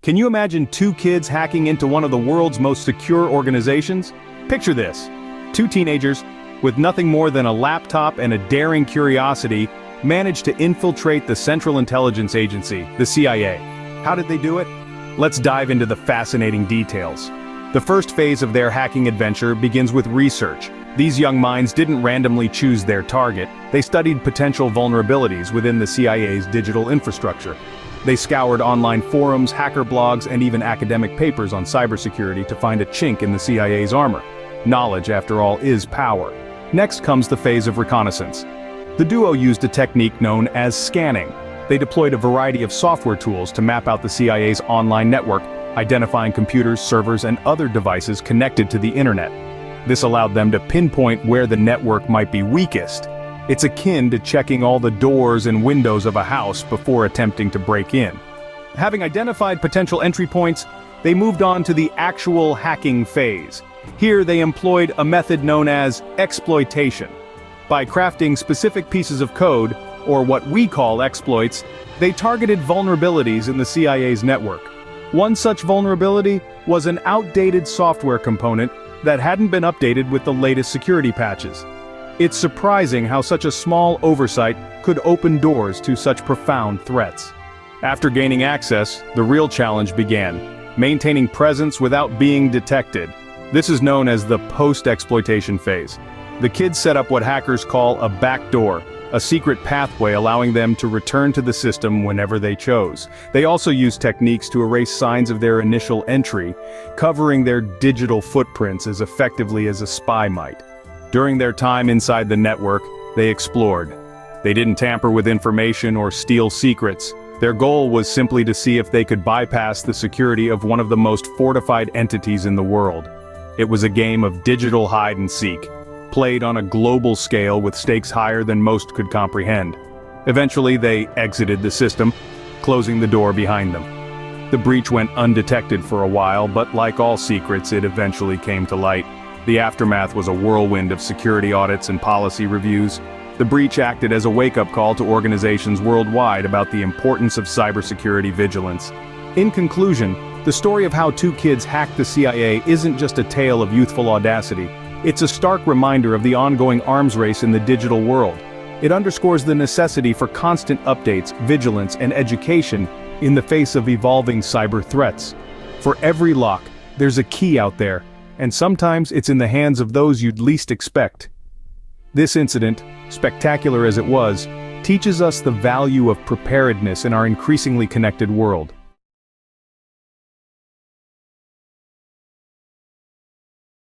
Can you imagine two kids hacking into one of the world's most secure organizations? Picture this. Two teenagers, with nothing more than a laptop and a daring curiosity, managed to infiltrate the Central Intelligence Agency, the CIA. How did they do it? Let's dive into the fascinating details. The first phase of their hacking adventure begins with research. These young minds didn't randomly choose their target. They studied potential vulnerabilities within the CIA's digital infrastructure. They scoured online forums, hacker blogs, and even academic papers on cybersecurity to find a chink in the CIA's armor. Knowledge, after all, is power. Next comes the phase of reconnaissance. The duo used a technique known as scanning. They deployed a variety of software tools to map out the CIA's online network, identifying computers, servers, and other devices connected to the internet. This allowed them to pinpoint where the network might be weakest. It's akin to checking all the doors and windows of a house before attempting to break in. Having identified potential entry points, they moved on to the actual hacking phase. Here they employed a method known as exploitation. By crafting specific pieces of code, or what we call exploits, they targeted vulnerabilities in the CIA's network. One such vulnerability was an outdated software component that hadn't been updated with the latest security patches. It's surprising how such a small oversight could open doors to such profound threats. After gaining access, the real challenge began: maintaining presence without being detected. This is known as the post-exploitation phase. The kids set up what hackers call a backdoor, a secret pathway allowing them to return to the system whenever they chose. They also used techniques to erase signs of their initial entry, covering their digital footprints as effectively as a spy might. During their time inside the network, they explored. They didn't tamper with information or steal secrets. Their goal was simply to see if they could bypass the security of one of the most fortified entities in the world. It was a game of digital hide and seek, played on a global scale with stakes higher than most could comprehend. Eventually, they exited the system, closing the door behind them. The breach went undetected for a while, but like all secrets, it eventually came to light. The aftermath was a whirlwind of security audits and policy reviews. The breach acted as a wake-up call to organizations worldwide about the importance of cybersecurity vigilance. In conclusion, the story of how two kids hacked the CIA isn't just a tale of youthful audacity. It's a stark reminder of the ongoing arms race in the digital world. It underscores the necessity for constant updates, vigilance, and education in the face of evolving cyber threats. For every lock, there's a key out there, and sometimes it's in the hands of those you'd least expect. This incident, spectacular as it was, teaches us the value of preparedness in our increasingly connected world.